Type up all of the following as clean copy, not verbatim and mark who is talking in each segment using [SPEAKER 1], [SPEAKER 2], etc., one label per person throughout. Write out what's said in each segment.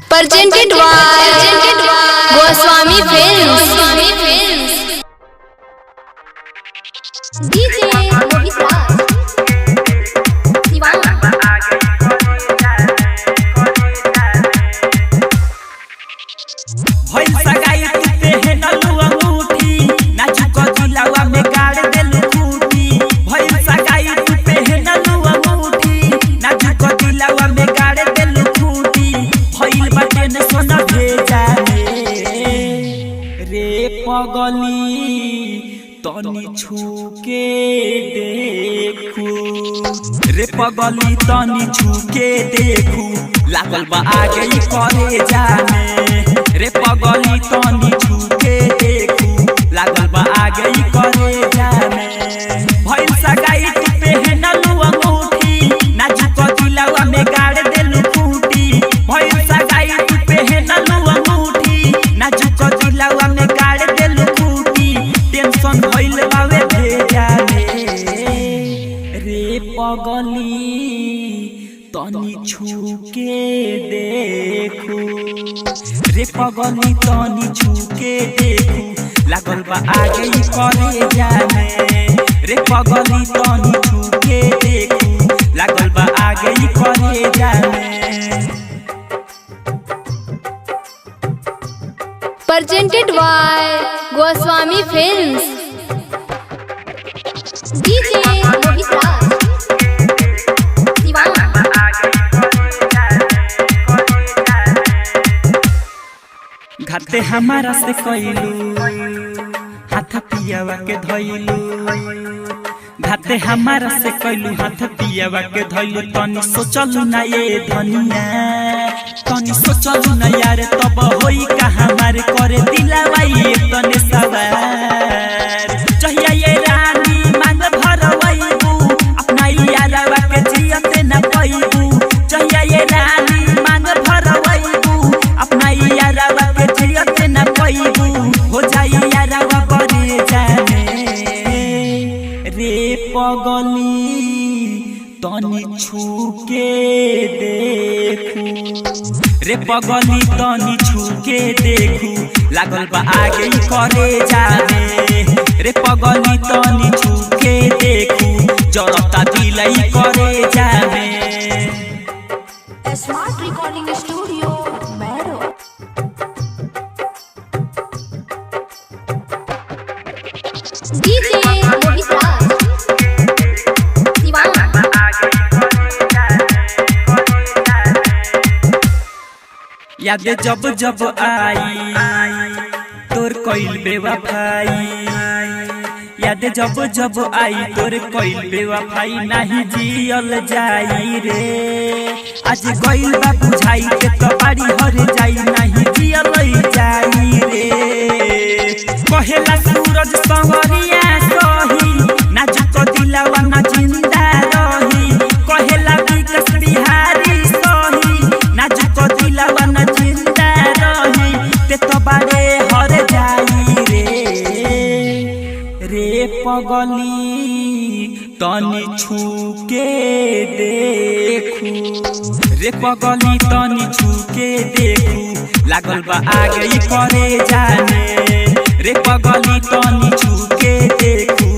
[SPEAKER 1] Presented by Goswami Films. DJ Mohit Raj. Diwan.
[SPEAKER 2] भइल सगाई तुते है नलू अंगूठी नाचू को दिलावा में गाड़ देलू खूटी। भइल सगाई तुते है नलू अंगूठी नाचू को दिलावा में गाड़ देलू खूटी। भइल बाटे न सोना भेजा रे पगली तनी छूके देखू रे पगली तनी छूके देखू लागल बा आगे ही करे जाने रे पगली तनी छूके देखू लागल बा आगे ही करे जाने। भइल सगाई तुपे है नलू अंगूठी नाचू को दिलावा में गाड़ देलू खूटी। भइल सगाई तुपे है नलू अंगूठी नाचू को दिलावा में गाड़ देलू खूटी। टेंशन भइल बावे भेजाने रे पगली तनी छूके देखू रे पगली तनी छूके देखू लागल बा आगे ही करे जाने रे पगली तनी छूके देखू लागल बा आगे ही करे जाने।
[SPEAKER 1] Presented by Goswami Films. DJ Mohit Raj. Diwan.
[SPEAKER 2] घाटे हमारा से कइलू हाथ पियावा के धइलू घाटे हमारा से कइलू हाथ पियावा के धइलू। तनी सोचलू ना ये धनिया तनी सोचलू ना यार तब होई का हमारे करे दिलावा ये तने सवार। चाहिए ये रानी मांग भरवैबू अपना यारवा के जियते न पैबू। चाहिए ये रानी मांग भरवैबू अपना यारवा के जियते न पैबू। हो जाई यारवा करे जाने रे पगली तनी छूके देखू रे पगली तनी छूके देखू लागल बा आगे ही करे जाने रे पगली तनी छूके देखू जरता दिलई करे जाने।
[SPEAKER 1] Smart Recording Studio, Mero. DJ Mohit Raj. Diwan.
[SPEAKER 2] याद जब जब आई तोर कइल बेवफाई याद जब जब आई तोर कइल बेवफाई नाही जियल जाई रे। आज गइल बा बुझाई के तो बाड़ी हर जाई नाही जियल जाई रे। कहेला सूरज संवरिया सही नाचू दिलावा ना जिंदा रही। कहेला विकास बिहारी सही नाचू दिलावा ना जिंदा रही। ते तो बाड़े हर जाई रे पगली तनी छूके देखू रे पगली तनी छूके देखू लागल बा आगे ही करे जाने रे पगली तनी छूके देखू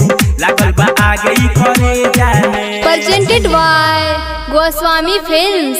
[SPEAKER 2] लागल बा आगे ही करे जाने।
[SPEAKER 1] Presented by Goswami Films.